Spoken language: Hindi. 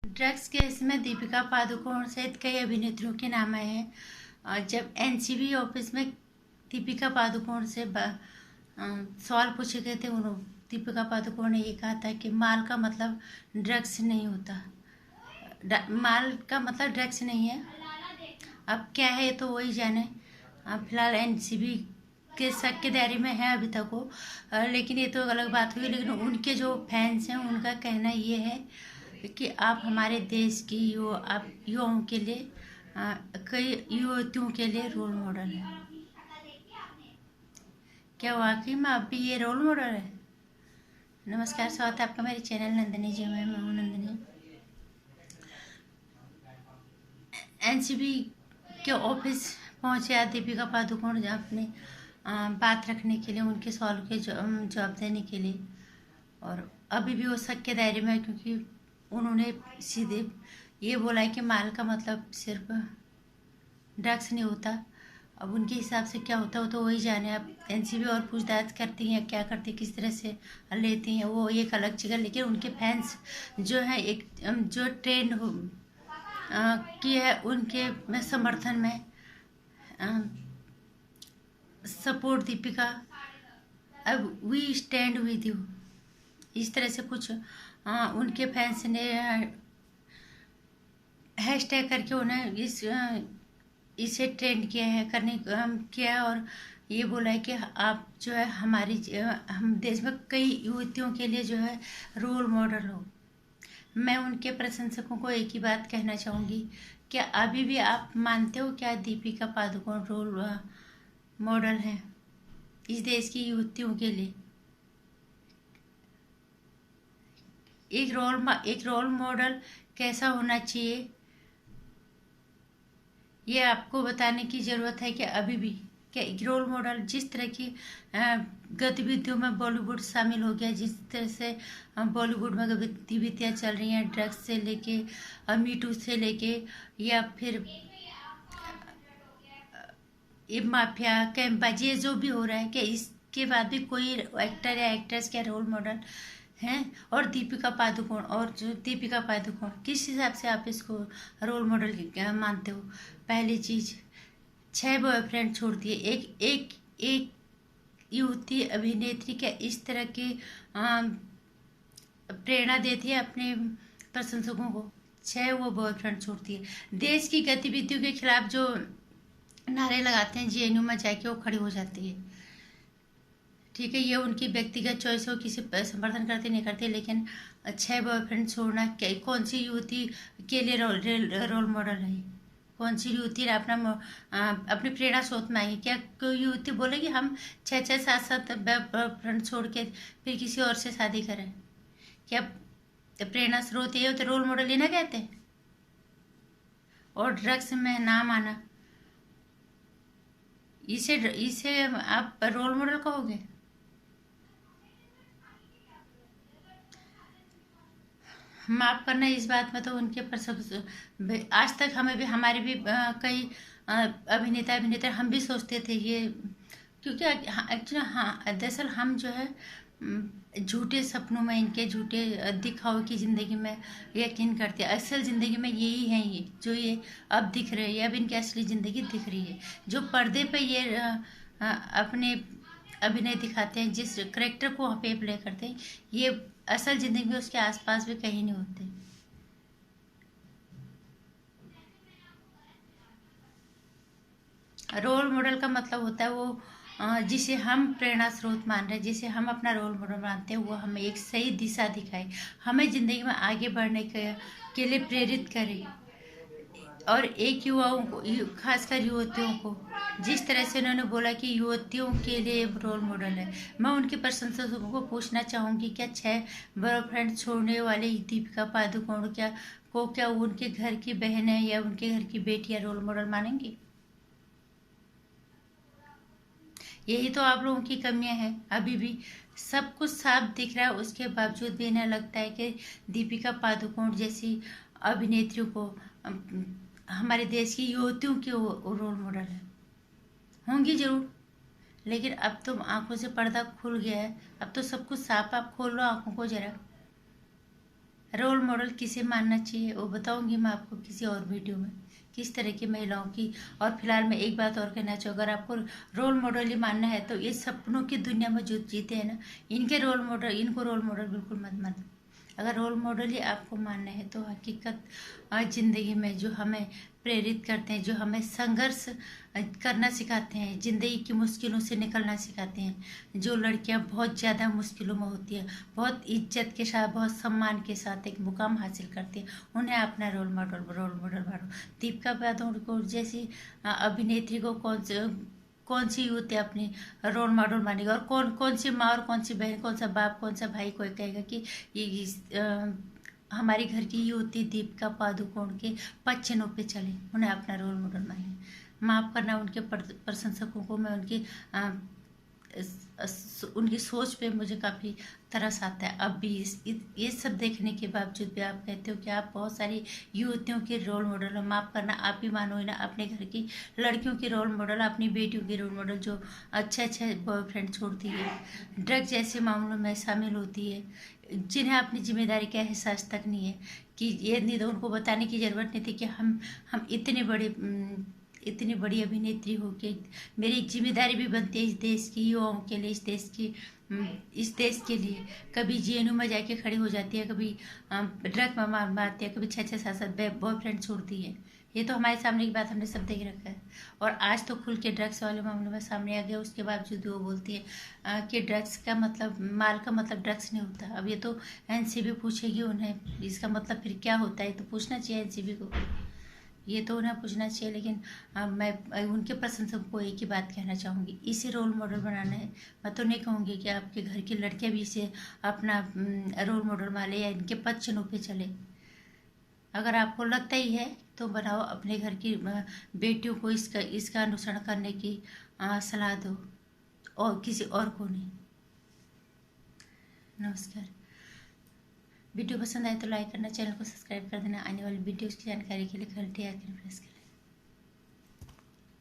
ड्रग्स केस में दीपिका पादुकोण सहित कई अभिनेत्रियों के नाम आए हैं। जब एनसीबी ऑफिस में दीपिका पादुकोण से सवाल पूछे गए थे, उन्होंने दीपिका पादुकोण ने ये कहा था कि माल का मतलब ड्रग्स नहीं होता, माल का मतलब ड्रग्स नहीं है। अब क्या है तो वही जाने। फिलहाल एनसीबी के शक के दायरे में है अभी तक वो, लेकिन ये तो अलग बात हुई। लेकिन उनके जो फैंस हैं उनका कहना ये है कि आप हमारे देश की युवाओं के लिए, कई युवतियों के लिए रोल मॉडल है। क्या वाकई में आप भी ये रोल मॉडल है? नमस्कार, स्वागत है आपका मेरे चैनल नंदिनी जी में। मैं हूँ नंदिनी। एनसीबी के ऑफिस पहुंचे दीपिका पादुकोण अपने बात रखने के लिए, उनके सवालों के जवाब देने के लिए। और अभी भी वो शक के दायरे में है, क्योंकि उन्होंने सीधे ये बोला है कि माल का मतलब सिर्फ ड्रग्स नहीं होता। अब उनके हिसाब से क्या होता है वो तो वही जाने। अब एनसीबी और पूछताछ करती हैं, क्या करती, किस तरह से लेती हैं, वो एक अलग जगह। लेकिन उनके फैंस जो हैं, एक जो ट्रेंड की है, उनके समर्थन में सपोर्ट दीपिका, अब वी स्टैंड विद यू, इस तरह से कुछ उनके फैंस ने हैशटैग करके उन्हें इसे ट्रेंड किया है, किया है। और ये बोला है कि आप जो है हम देश में कई युवतियों के लिए जो है रोल मॉडल हो। मैं उनके प्रशंसकों को एक ही बात कहना चाहूँगी, क्या अभी भी आप मानते हो क्या दीपिका पादुकोण रोल मॉडल है इस देश की युवतियों के लिए? एक रोल मॉडल कैसा होना चाहिए, ये आपको बताने की ज़रूरत है कि अभी भी क्या रोल मॉडल जिस तरह की गतिविधियों में बॉलीवुड शामिल हो गया, जिस तरह से बॉलीवुड में गतिविधियाँ चल रही हैं, ड्रग्स से लेके मीटू से लेके, या फिर ये माफिया कैंपबाजी, ये जो भी हो रहा है, कि इसके बाद भी कोई एक्टर या एक्ट्रेस क्या रोल मॉडल हैं? और दीपिका पादुकोण किस हिसाब से आप इसको रोल मॉडल मानते हो? पहली चीज, 6 बॉयफ्रेंड छोड़ दिए। एक युवती अभिनेत्री क्या इस तरह की प्रेरणा देती है अपने प्रशंसकों को? 6 वो बॉयफ्रेंड छोड़ती है। देश की गतिविधियों के खिलाफ जो नारे लगाते हैं, जेएनयू में जाके वो खड़ी हो जाती है। ठीक है, ये उनकी व्यक्तिगत चॉइस हो, किसी समर्थन करते नहीं करते। लेकिन 6 बॉयफ्रेंड छोड़ना कौन सी युवती के लिए रोल मॉडल है? कौन सी युवती अपनी प्रेरणा स्रोत में आई? क्या कोई युवती बोलेगी हम 6 7 बॉयफ्रेंड छोड़ के फिर किसी और से शादी करें? क्या प्रेरणा स्रोत ये हो तो रोल मॉडल ही ना कहते? और ड्रग्स में नाम आना, इसे आप रोल मॉडल कहोगे? माफ करना, इस बात में तो उनके पर सब आज तक हमें भी, हमारे भी कई अभिनेता हम भी सोचते थे ये, क्योंकि एक्चुअली दरअसल हम जो है झूठे सपनों में, इनके झूठे दिखाओ की ज़िंदगी में यकीन करते हैं। असल ज़िंदगी में यही है, ये जो ये अब दिख रहे हैं, अब इनकी असली ज़िंदगी दिख रही है। जो पर्दे पे ये अपने अभिनय दिखाते हैं, जिस करेक्टर को पे प्ले करते हैं, ये असल ज़िंदगी में उसके आसपास भी कहीं नहीं होते। रोल मॉडल का मतलब होता है वो जिसे हम प्रेरणा स्रोत मान रहे हैं, जिसे हम अपना रोल मॉडल मानते हैं, वो हमें एक सही दिशा दिखाए, हमें ज़िंदगी में आगे बढ़ने के लिए प्रेरित करे। और एक युवाओं को, खासकर युवतियों को, जिस तरह से उन्होंने बोला कि युवतियों के लिए रोल मॉडल है, मैं उनके प्रशंसकों को पूछना चाहूँगी, क्या 6 बॉयफ्रेंड छोड़ने वाले दीपिका पादुकोण क्या उनके घर की बहनें या उनके घर की बेटियां रोल मॉडल मानेंगी? यही तो आप लोगों की कमियां हैं। अभी भी सब कुछ साफ दिख रहा है, उसके बावजूद भी इन्हें लगता है कि दीपिका पादुकोण जैसी अभिनेत्रियों को हमारे देश की युवतियों की रोल मॉडल है। होंगी जरूर, लेकिन अब तो आंखों से पर्दा खुल गया है। अब तो सब कुछ साफ, आप खोल लो आंखों को जरा। रोल मॉडल किसे मानना चाहिए वो बताऊंगी मैं आपको किसी और वीडियो में, किस तरह की महिलाओं की। और फिलहाल मैं एक बात और कहना चाहूँ, अगर आपको रोल मॉडल ही मानना है तो ये सपनों की दुनिया में जो जीते हैं ना, इनको रोल मॉडल बिल्कुल मत मानो। अगर रोल मॉडल ही आपको मानना है तो हकीकत ज़िंदगी में जो हमें प्रेरित करते हैं, जो हमें संघर्ष करना सिखाते हैं, ज़िंदगी की मुश्किलों से निकलना सिखाते हैं, जो लड़कियां बहुत ज़्यादा मुश्किलों में होती हैं, बहुत इज्जत के साथ, बहुत सम्मान के साथ एक मुकाम हासिल करती हैं, उन्हें अपना रोल मॉडल मानो। दीपिका पादुकोण जैसी अभिनेत्री को कौन सी युवती अपनी रोल मॉडल मानेगी, और कौन सी माँ और कौन सी बहन, कौन सा बाप, कौन सा भाई कोई कहेगा कि हमारी घर की युवती दीपिका पादुकोण के पद पे चले, उन्हें अपना रोल मॉडल माने। माफ करना, उनके प्रशंसकों को मैं उनकी सोच पे मुझे काफ़ी तरस आता है अब भी। ये सब देखने के बावजूद भी आप कहते हो कि आप बहुत सारी युवतियों के रोल मॉडल हो। माफ़ करना, आप भी मानो ही ना अपने घर की लड़कियों के रोल मॉडल, अपनी बेटियों के रोल मॉडल, जो अच्छे अच्छे बॉयफ्रेंड छोड़ती है, ड्रग जैसे मामलों में शामिल होती है, जिन्हें अपनी जिम्मेदारी का एहसास तक नहीं है, कि ये नहीं तो उनको बताने की ज़रूरत नहीं थी कि हम इतनी बड़ी अभिनेत्री हो के मेरी एक जिम्मेदारी भी बनती है इस देश की युवाओं के लिए, इस देश के लिए। कभी जेएनयू में जाके खड़ी हो जाती है, कभी ड्रग में मारती है, कभी 6-6 7-7 बॉयफ्रेंड छोड़ती है। ये तो हमारे सामने की बात हमने सब देख रखा है। और आज तो खुल के ड्रग्स वाले मामले में सामने आ गया, उसके बावजूद वो बोलती है कि ड्रग्स का मतलब, माल का मतलब ड्रग्स नहीं होता। अब ये तो एनसीबी पूछेगी उन्हें, इसका मतलब फिर क्या होता है, तो पूछना चाहिए एनसीबी को, ये तो उन्हें पूछना चाहिए। लेकिन मैं उनके प्रशंसक को एक ही बात कहना चाहूँगी, इसे रोल मॉडल बनाना है। मैं तो नहीं कहूँगी कि आपके घर की लड़कियाँ भी इसे अपना रोल मॉडल मान ले या इनके पद चिन्हों पे चले। अगर आपको लगता ही है तो बनाओ, अपने घर की बेटियों को इसका अनुसरण करने की सलाह दो, और किसी और को नहीं। नमस्कार। वीडियो पसंद आए तो लाइक करना, चैनल को सब्सक्राइब कर देना। आने वाली वीडियोस की जानकारी के लिए घंटी आइकन प्रेस करें।